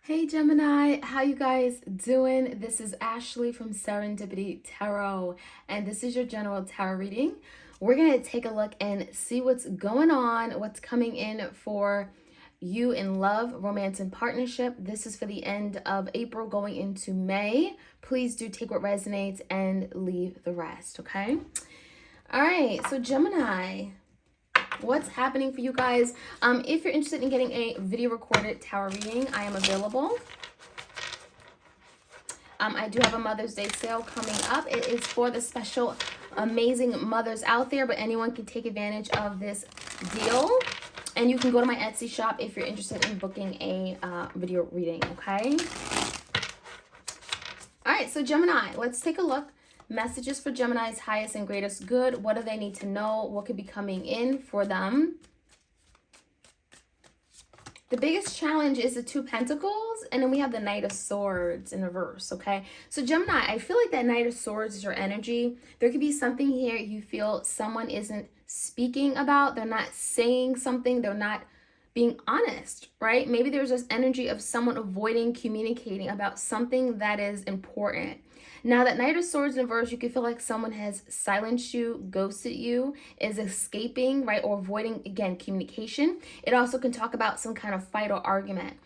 Hey Gemini, how you guys doing? This is Ashley from Serendipity Tarot, and this is your general tarot reading. We're going to take a look and see what's going on, what's coming in for you in love, romance, and partnership. This is for the end of April going into May. Please do take what resonates and leave the rest, okay? All right, so Gemini, what's happening for you guys? If you're interested in getting a video recorded tarot reading, I am available. I do have a Mother's Day sale coming up. It is for the special amazing mothers out there, but anyone can take advantage of this deal. And you can go to my Etsy shop if you're interested in booking a video reading, okay? All right, so Gemini, let's take a look. Messages for Gemini's highest and greatest good. What do they need to know? What could be coming in for them? The biggest challenge is the Two of Pentacles, and then we have the Knight of Swords in reverse, okay? So Gemini, I feel like that Knight of Swords is your energy. There could be something here you feel someone isn't speaking about. They're not saying something. They're not being honest, right? Maybe there's this energy of someone avoiding communicating about something that is important. Now that Knight of Swords in reverse, you can feel like someone has silenced you, ghosted you, is escaping, right? Or avoiding, again, communication. It also can talk about some kind of fight or argument.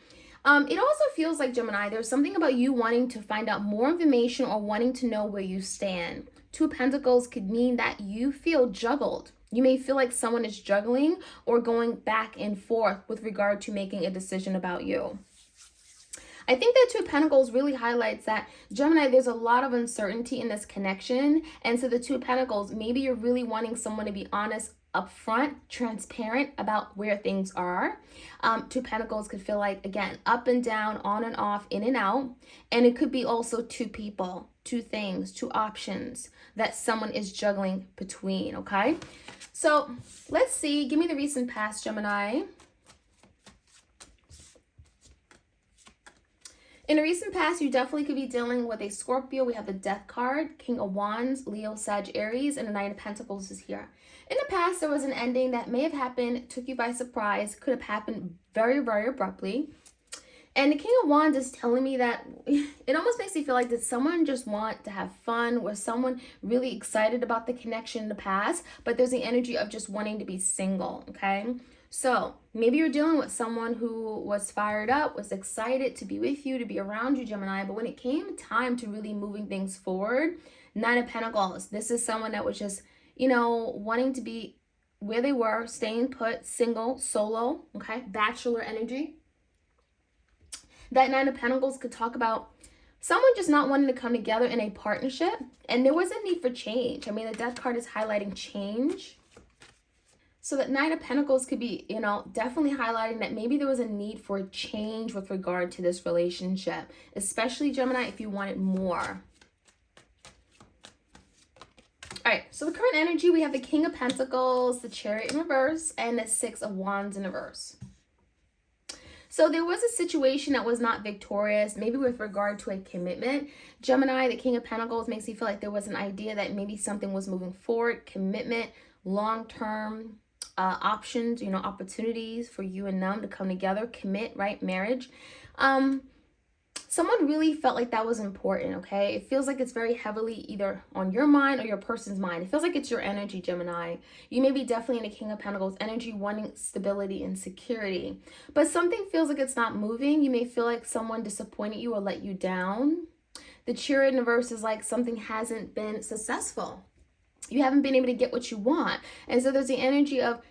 It also feels like, Gemini, there's something about you wanting to find out more information or wanting to know where you stand. Two of Pentacles could mean that you feel juggled. You may feel like someone is juggling or going back and forth with regard to making a decision about you. I think that Two of Pentacles really highlights that, Gemini, there's a lot of uncertainty in this connection. And so the Two of Pentacles, maybe you're really wanting someone to be honest, upfront, transparent about where things are. Two of Pentacles could feel like, again, up and down, on and off, in and out. And it could be also two people, two things, two options that someone is juggling between, okay? So let's see. Give me the recent past, Gemini. In a recent past, you definitely could be dealing with a Scorpio. We have the Death card, King of Wands, Leo, Sag, Aries, and the Knight of Pentacles is here. In the past, there was an ending that may have happened, took you by surprise, could have happened very, very abruptly. And the King of Wands is telling me that it almost makes me feel like, did someone just want to have fun? Was someone really excited about the connection in the past? But there's the energy of just wanting to be single, okay? So maybe you're dealing with someone who was fired up, was excited to be with you, to be around you, Gemini. But when it came time to really moving things forward, Nine of Pentacles, this is someone that was just, wanting to be where they were, staying put, single, solo, okay? Bachelor energy. That Nine of Pentacles could talk about someone just not wanting to come together in a partnership. And there was a need for change. I mean, the Death card is highlighting change. So that Nine of Pentacles could be, definitely highlighting that maybe there was a need for a change with regard to this relationship, especially, Gemini, if you wanted more. All right, so the current energy, we have the King of Pentacles, the Chariot in reverse, and the Six of Wands in reverse. So there was a situation that was not victorious, maybe with regard to a commitment. Gemini, the King of Pentacles, makes me feel like there was an idea that maybe something was moving forward, commitment, long-term options, opportunities for you and them to come together, commit, right? Marriage. Someone really felt like that was important, okay? It feels like it's very heavily either on your mind or your person's mind. It feels like it's your energy, Gemini. You may be definitely in the King of Pentacles energy, wanting stability and security. But something feels like it's not moving. You may feel like someone disappointed you or let you down. The Chariot in reverse is like something hasn't been successful. You haven't been able to get what you want. And so there's the energy of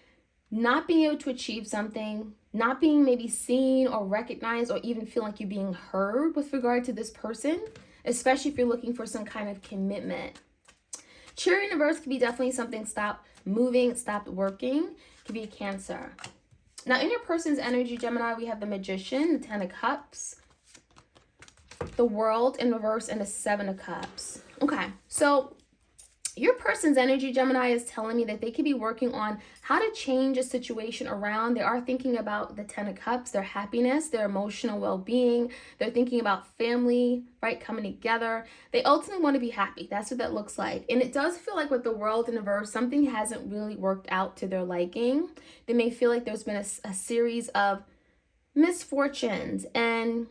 not being able to achieve something, not being maybe seen or recognized or even feel like you're being heard with regard to this person, especially if you're looking for some kind of commitment. Chariot in reverse could be definitely something stopped moving, stopped working. Could be a Cancer. Now, in your person's energy, Gemini, we have the Magician, the Ten of Cups, the World in reverse, and the Seven of Cups. Okay, so your person's energy, Gemini, is telling me that they could be working on how to change a situation around. They are thinking about the Ten of Cups, their happiness, their emotional well-being. They're thinking about family, right, coming together. They ultimately want to be happy. That's what that looks like. And it does feel like with the World in reverse, something hasn't really worked out to their liking. They may feel like there's been a series of misfortunes and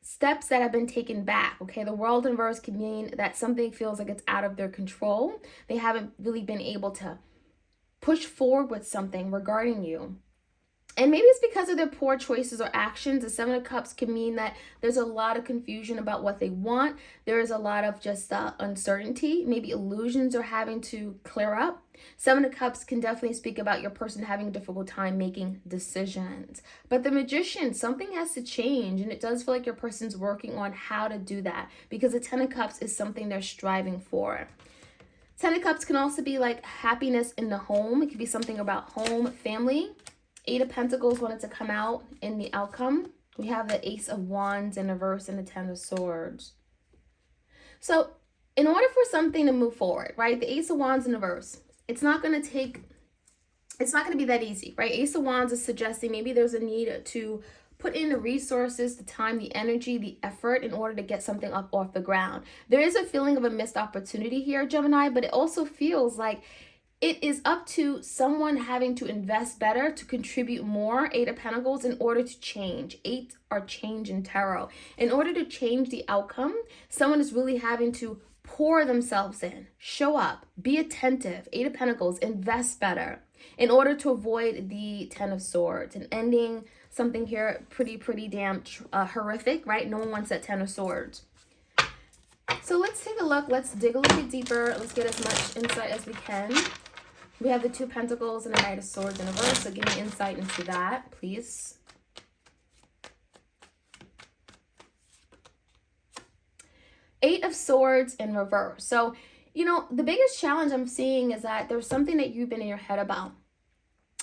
steps that have been taken back, okay? The world in reverse can mean that something feels like it's out of their control. They haven't really been able to push forward with something regarding you. And maybe it's because of their poor choices or actions. The Seven of Cups can mean that there's a lot of confusion about what they want. There is a lot of just uncertainty. Maybe illusions are having to clear up. Seven of Cups can definitely speak about your person having a difficult time making decisions. But the Magician, something has to change. And it does feel like your person's working on how to do that, because the Ten of Cups is something they're striving for. Ten of Cups can also be like happiness in the home. It could be something about home, family. Eight of Pentacles wanted to come out in the outcome. We have the Ace of Wands in reverse and the Ten of Swords. So in order for something to move forward, right, the Ace of Wands in reverse, it's not going to be that easy, right? Ace of Wands is suggesting maybe there's a need to put in the resources, the time, the energy, the effort in order to get something up off the ground. There is a feeling of a missed opportunity here, Gemini, but it also feels like it is up to someone having to invest better, to contribute more, Eight of Pentacles, in order to change. Eight are change in tarot. In order to change the outcome, someone is really having to pour themselves in, show up, be attentive, Eight of Pentacles, invest better in order to avoid the Ten of Swords and ending something here pretty damn horrific, right? No one wants that Ten of Swords. So let's take a look. Let's dig a little bit deeper. Let's get as much insight as we can. We have the Two of Pentacles and the Knight of Swords in reverse. So give me insight into that, please. Eight of Swords in reverse. So, you know, the biggest challenge I'm seeing is that there's something that you've been in your head about.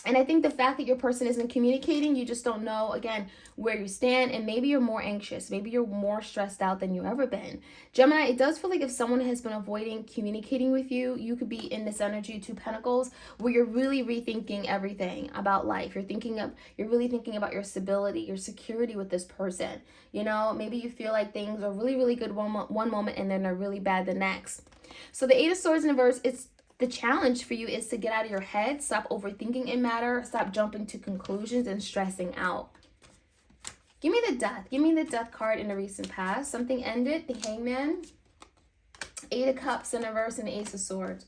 And I think the fact that your person isn't communicating, you just don't know, again, where you stand. And maybe you're more anxious. Maybe you're more stressed out than you've ever been. Gemini, it does feel like if someone has been avoiding communicating with you, you could be in this energy, Two Pentacles, where you're really rethinking everything about life. You're really thinking about your stability, your security with this person. You know, maybe you feel like things are really good one moment and then they're really bad the next. So the Eight of Swords in reverse, the challenge for you is to get out of your head, stop overthinking in matter, stop jumping to conclusions and stressing out. Give me the Death. Give me the Death card in the recent past. Something ended, the Hangman, Eight of Cups in reverse, and the Ace of Swords.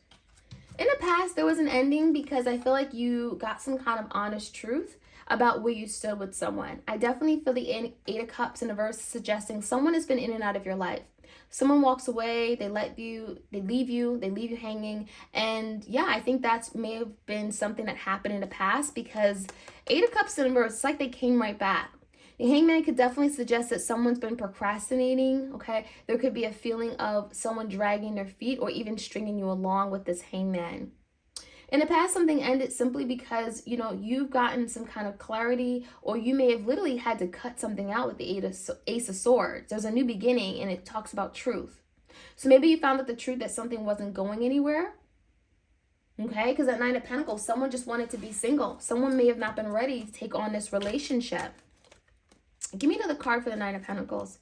In the past, there was an ending because I feel like you got some kind of honest truth about where you stood with someone. I definitely feel the Eight of Cups in reverse suggesting someone has been in and out of your life. Someone walks away, they leave you hanging. And yeah, I think that may have been something that happened in the past, because Eight of Cups in reverse, it's like they came right back. The Hangman could definitely suggest that someone's been procrastinating, okay? There could be a feeling of someone dragging their feet or even stringing you along with this Hangman. In the past, something ended simply because, you know, you've gotten some kind of clarity, or you may have literally had to cut something out with the Ace of Swords. There's a new beginning and it talks about truth. So maybe you found out the truth that something wasn't going anywhere. Okay, because at Nine of Pentacles, someone just wanted to be single. Someone may have not been ready to take on this relationship. Give me another card for the Nine of Pentacles.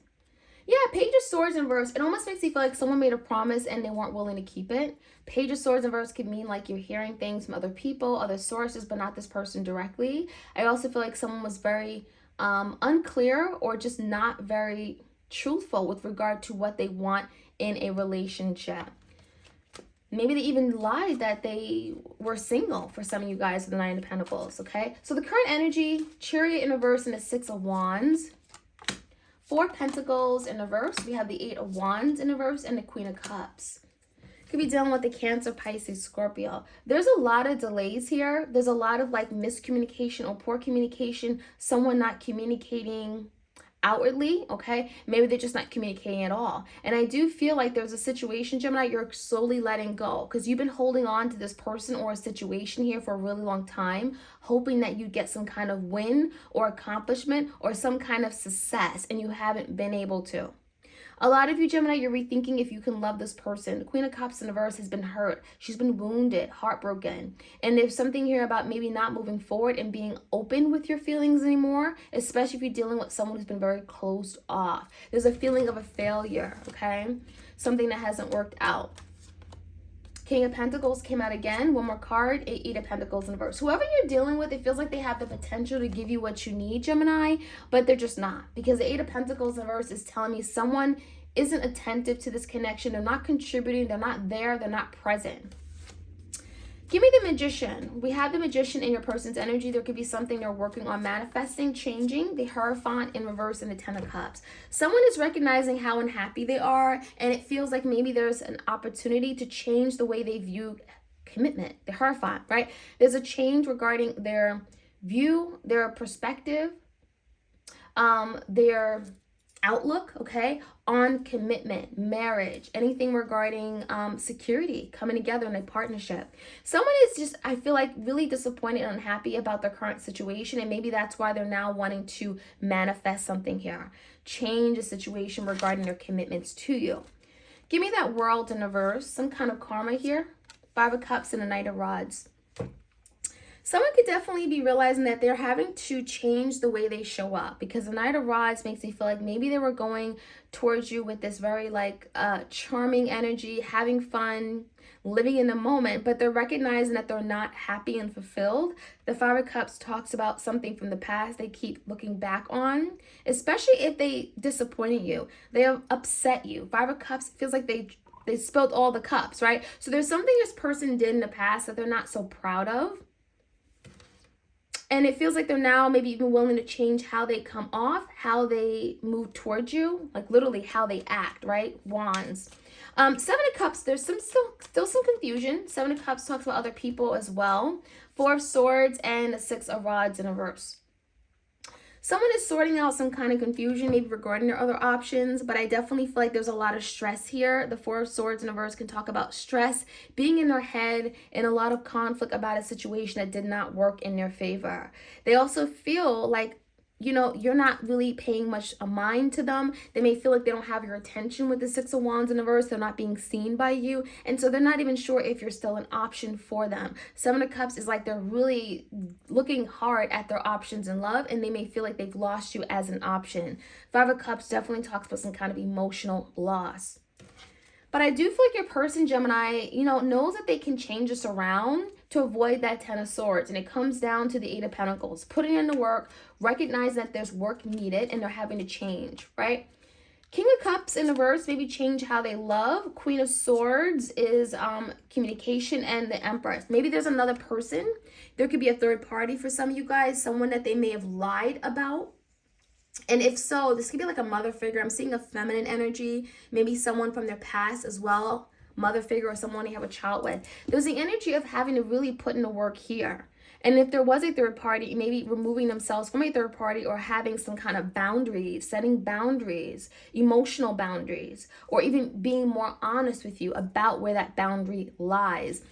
Yeah, Page of Swords in reverse. It almost makes you feel like someone made a promise and they weren't willing to keep it. Page of Swords in reverse could mean like you're hearing things from other people, other sources, but not this person directly. I also feel like someone was very unclear or just not very truthful with regard to what they want in a relationship. Maybe they even lied that they were single for some of you guys with the Nine of Pentacles, okay? So the current energy, Chariot in reverse and the Six of Wands. Four Pentacles in reverse. We have the Eight of Wands in reverse and the Queen of Cups. Could be dealing with the Cancer, Pisces, Scorpio. There's a lot of delays here. There's a lot of like miscommunication or poor communication. Someone not communicating outwardly, okay? Maybe they're just not communicating at all. And I do feel like there's a situation, Gemini, you're slowly letting go because you've been holding on to this person or a situation here for a really long time, hoping that you get some kind of win or accomplishment or some kind of success, and you haven't been able to. A lot of you, Gemini, you're rethinking if you can love this person. The Queen of Cups in reverse has been hurt. She's been wounded, heartbroken. And there's something here about maybe not moving forward and being open with your feelings anymore, especially if you're dealing with someone who's been very closed off. There's a feeling of a failure, okay? Something that hasn't worked out. King of Pentacles came out again. One more card, Eight of Pentacles in reverse. Whoever you're dealing with, it feels like they have the potential to give you what you need, Gemini, but they're just not. Because the Eight of Pentacles in reverse is telling me someone isn't attentive to this connection. They're not contributing. They're not there. They're not present. Give me the Magician. We have the Magician in your person's energy. There could be something they're working on manifesting, changing. The Hierophant in reverse and the Ten of Cups. Someone is recognizing how unhappy they are, and it feels like maybe there's an opportunity to change the way they view commitment. The Hierophant, right? There's a change regarding their view, their perspective, their outlook, okay, on commitment, marriage, anything regarding security, coming together in a partnership. Someone is just, I feel like, really disappointed and unhappy about their current situation, and maybe that's why they're now wanting to manifest something here, change a situation regarding their commitments to you. Give me that World in reverse, some kind of karma here. Five of Cups and a Knight of Rods. Someone could definitely be realizing that they're having to change the way they show up, because the Knight of Rods makes me feel like maybe they were going towards you with this very charming energy, having fun, living in the moment, but they're recognizing that they're not happy and fulfilled. The Five of Cups talks about something from the past they keep looking back on, especially if they disappointed you, they have upset you. Five of Cups feels like they spilled all the cups, right? So there's something this person did in the past that they're not so proud of. And it feels like they're now maybe even willing to change how they come off, how they move towards you, like literally how they act, right? Wands. Seven of Cups, there's still some confusion. Seven of Cups talks about other people as well. Four of Swords and a Six of Rods in reverse. Someone is sorting out some kind of confusion, maybe regarding their other options, but I definitely feel like there's a lot of stress here. The Four of Swords in reverse can talk about stress, being in their head, and a lot of conflict about a situation that did not work in their favor. They also feel like, you're not really paying much a mind to them. They may feel like they don't have your attention with the Six of Wands in reverse. They're not being seen by you. And so they're not even sure if you're still an option for them. Seven of Cups is like they're really looking hard at their options in love, and they may feel like they've lost you as an option. Five of Cups definitely talks about some kind of emotional loss. But I do feel like your person, Gemini, knows that they can change this around to avoid that Ten of Swords. And it comes down to the Eight of Pentacles. Putting in the work, recognize that there's work needed, and they're having to change, right? King of Cups in reverse, maybe change how they love. Queen of Swords is communication, and the Empress. Maybe there's another person. There could be a third party for some of you guys, someone that they may have lied about. And if so, this could be like a mother figure. I'm seeing a feminine energy, maybe someone from their past as well, mother figure or someone you have a child with. There's the energy of having to really put in the work here. And if there was a third party, maybe removing themselves from a third party, or having some kind of boundaries, setting boundaries, emotional boundaries, or even being more honest with you about where that boundary lies.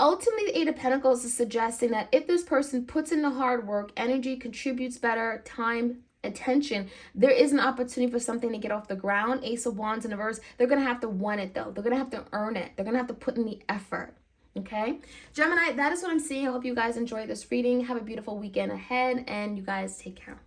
Ultimately, the Eight of Pentacles is suggesting that if this person puts in the hard work, energy, contributes better, time, attention, there is an opportunity for something to get off the ground. Ace of Wands in reverse. They're going to have to want it, though. They're going to have to earn it. They're going to have to put in the effort. Okay? Gemini, that is what I'm seeing. I hope you guys enjoy this reading. Have a beautiful weekend ahead, and you guys take care.